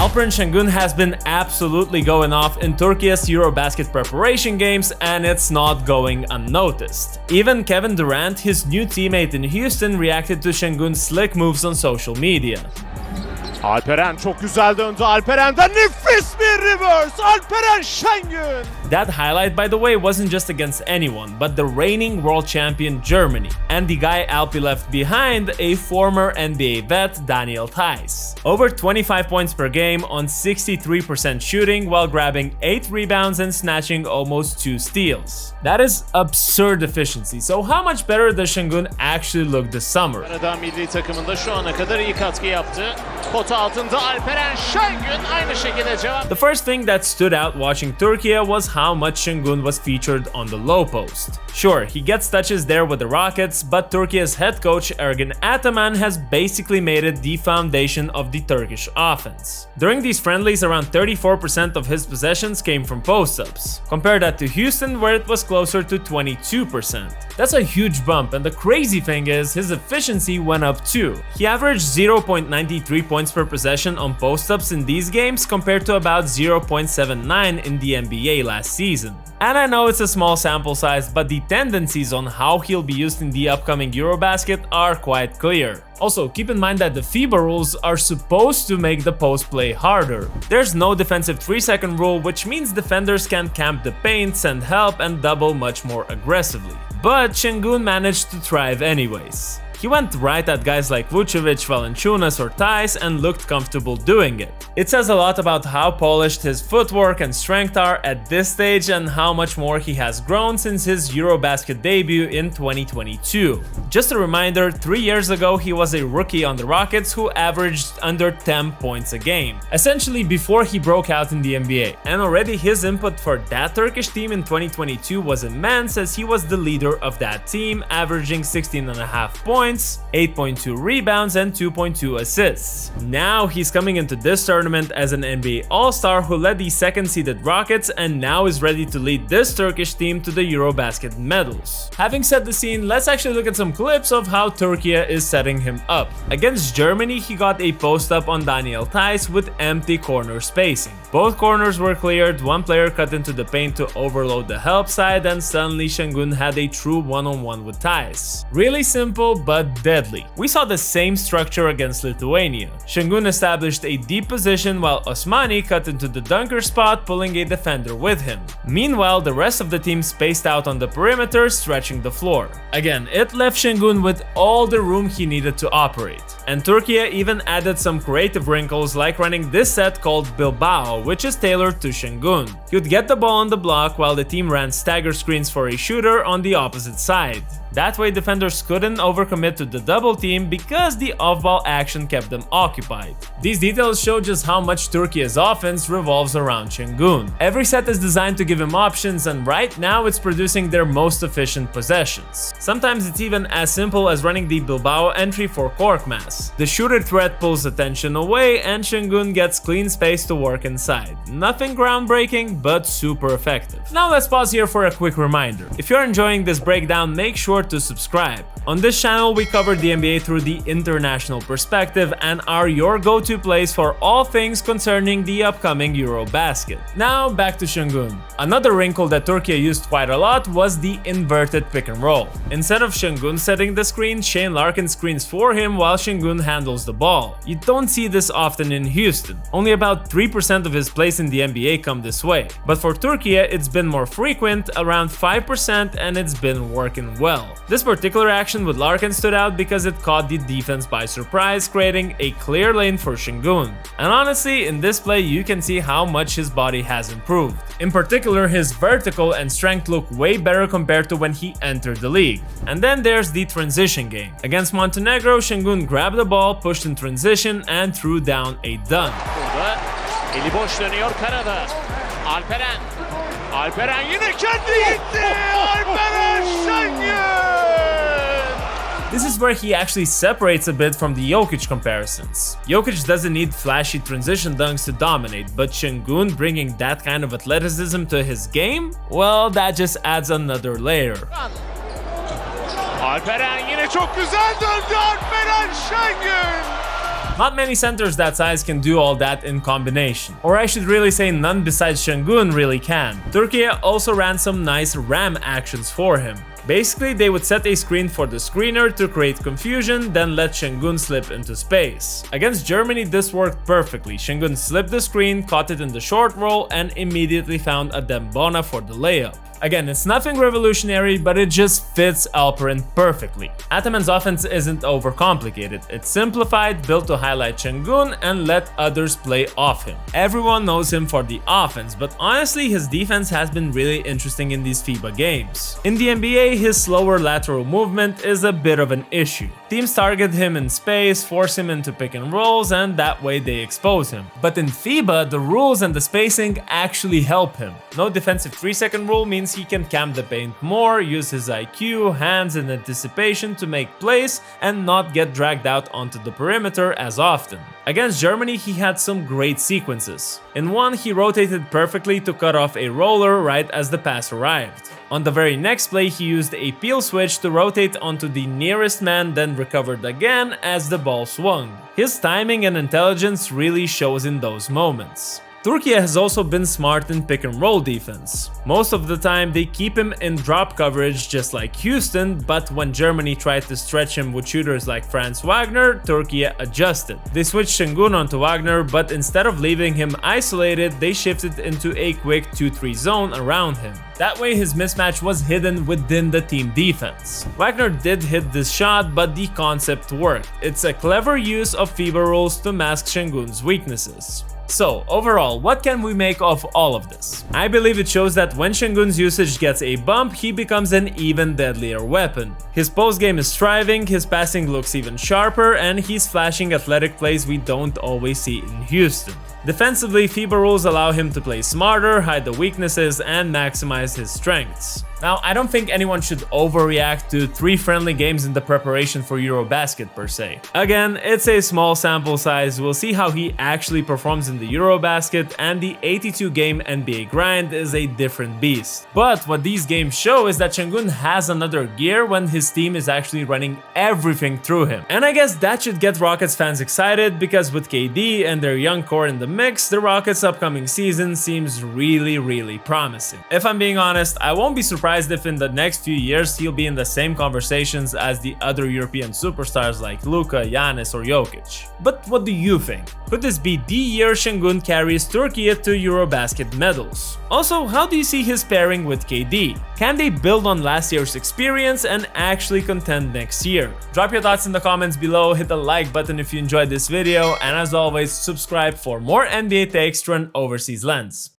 Alperen Sengun has been absolutely going off in Turkey's EuroBasket preparation games, and it's not going unnoticed. Even Kevin Durant, his new teammate in Houston, reacted to Sengun's slick moves on social media. Alperen çok güzel döndü. Alperen'den nefis bir reverse. Alperen Sengun. That highlight, by the way, wasn't just against anyone, but the reigning world champion Germany, and the guy Alpi left behind, a former NBA vet, Daniel Theis. Over 25 points per game on 63% shooting while grabbing 8 rebounds and snatching almost 2 steals. That is absurd efficiency, so how much better does Sengun actually look this summer? Kanada milli takımında şu ana kadar iyi katkı yaptı. Pot altında Alperen Sengun aynı şekilde cevap. The first thing that stood out watching Turkey was how much Sengun was featured on the low post. Sure, he gets touches there with the Rockets, but Turkey's head coach Ergin Ataman has basically made it the foundation of the Turkish offense. During these friendlies, around 34% of his possessions came from post-ups. Compare that to Houston, where it was closer to 22%. That's a huge bump, and the crazy thing is, his efficiency went up too. He averaged 0.93 points per possession on post-ups in these games compared to about 0.79 in the NBA last season. And I know it's a small sample size, but the tendencies on how he'll be used in the upcoming EuroBasket are quite clear. Also, keep in mind that the FIBA rules are supposed to make the post play harder. There's no defensive 3-second rule, which means defenders can camp the paint, send help, and double much more aggressively. But Sengun managed to thrive anyways. He went right at guys like Vucevic, Valanciunas, or Theis and looked comfortable doing it. It says a lot about how polished his footwork and strength are at this stage and how much more he has grown since his EuroBasket debut in 2022. Just a reminder, 3 years ago he was a rookie on the Rockets who averaged under 10 points a game, essentially before he broke out in the NBA. And already his input for that Turkish team in 2022 was immense, as he was the leader of that team, averaging 16.5 points, 8.2 rebounds, and 2.2 assists. Now he's coming into this tournament as an NBA All-Star who led the second-seeded Rockets and now is ready to lead this Turkish team to the EuroBasket medals. Having set the scene, let's actually look at some clips of how Turkey is setting him up. Against Germany, he got a post-up on Daniel Theis with empty corner spacing. Both corners were cleared, one player cut into the paint to overload the help side, and suddenly Sengun had a true one-on-one with Theis. Really simple, but deadly. We saw the same structure against Lithuania. Sengun established a deep position while Osmani cut into the dunker spot, pulling a defender with him. Meanwhile, the rest of the team spaced out on the perimeter, stretching the floor. Again, it left Sengun with all the room he needed to operate. And Turkey even added some creative wrinkles, like running this set called Bilbao, which is tailored to Sengun. He would get the ball on the block while the team ran stagger screens for a shooter on the opposite side. That way defenders couldn't overcommit to the double team because the off-ball action kept them occupied. These details show just how much Turkey's offense revolves around Sengun. Every set is designed to give him options, and right now it's producing their most efficient possessions. Sometimes it's even as simple as running the Bilbao entry for Korkmaz. The shooter threat pulls attention away and Sengun gets clean space to work inside. Nothing groundbreaking, but super effective. Now let's pause here for a quick reminder. If you're enjoying this breakdown, make sure to subscribe. On this channel, we cover the NBA through the international perspective and are your go-to place for all things concerning the upcoming EuroBasket. Now back to Sengun. Another wrinkle that Turkey used quite a lot was the inverted pick and roll. Instead of Sengun setting the screen, Shane Larkin screens for him while Sengun handles the ball. You don't see this often in Houston. Only about 3% of his plays in the NBA come this way. But for Turkey, it's been more frequent, around 5%, and it's been working well. This particular action with Larkin stood out because it caught the defense by surprise, creating a clear lane for Sengun. And honestly, in this play you can see how much his body has improved. In particular, his vertical and strength look way better compared to when he entered the league. And then there's the transition game. Against Montenegro, Sengun grabbed the ball, pushed in transition, and threw down a dunk. Burada eli boş dönüyor Kanada. Alperen yine kendi gitti. Alperen Sengun. This is where he actually separates a bit from the Jokic comparisons. Jokic doesn't need flashy transition dunks to dominate, but Sengun bringing that kind of athleticism to his game? Well, that just adds another layer. Alperen yine çok güzel döndü. Alperen Sengun. Not many centers that size can do all that in combination. Or I should really say none besides Sengun really can. Turkey also ran some nice ram actions for him. Basically, they would set a screen for the screener to create confusion, then let Sengun slip into space. Against Germany, this worked perfectly. Sengun slipped the screen, caught it in the short roll, and immediately found a Dembona for the layup. Again, it's nothing revolutionary, but it just fits Alperen perfectly. Ataman's offense isn't overcomplicated. It's simplified, built to highlight Sengun and let others play off him. Everyone knows him for the offense, but honestly, his defense has been really interesting in these FIBA games. In the NBA, his slower lateral movement is a bit of an issue. Teams target him in space, force him into pick and rolls, and that way they expose him. But in FIBA, the rules and the spacing actually help him. No defensive 3-second rule means he can camp the paint more, use his IQ, hands, and anticipation to make plays, and not get dragged out onto the perimeter as often. Against Germany, he had some great sequences. In one, he rotated perfectly to cut off a roller right as the pass arrived. On the very next play, he used a peel switch to rotate onto the nearest man, then recovered again as the ball swung. His timing and intelligence really shows in those moments. Turkey has also been smart in pick and roll defense. Most of the time they keep him in drop coverage just like Houston, but when Germany tried to stretch him with shooters like Franz Wagner, Turkey adjusted. They switched Sengun onto Wagner, but instead of leaving him isolated, they shifted into a quick 2-3 zone around him. That way his mismatch was hidden within the team defense. Wagner did hit this shot, but the concept worked. It's a clever use of FIBA rules to mask Sengun's weaknesses. So, overall, what can we make of all of this? I believe it shows that when Sengun's usage gets a bump, he becomes an even deadlier weapon. His post-game is thriving, his passing looks even sharper, and he's flashing athletic plays we don't always see in Houston. Defensively, FIBA rules allow him to play smarter, hide the weaknesses, and maximize his strengths. Now, I don't think anyone should overreact to 3 friendly games in the preparation for EuroBasket per se. Again, it's a small sample size, we'll see how he actually performs in the EuroBasket, and the 82-game NBA grind is a different beast. But what these games show is that Sengun has another gear when his team is actually running everything through him. And I guess that should get Rockets fans excited, because with KD and their young core in the mix, the Rockets' upcoming season seems really promising. If I'm being honest, I won't be surprised if in the next few years he'll be in the same conversations as the other European superstars like Luka, Giannis, or Jokic. But what do you think? Could this be the year Sengun carries Turkey to EuroBasket medals? Also, how do you see his pairing with KD? Can they build on last year's experience and actually contend next year? Drop your thoughts in the comments below, hit the like button if you enjoyed this video, and as always, subscribe for more NBA takes through an overseas lens.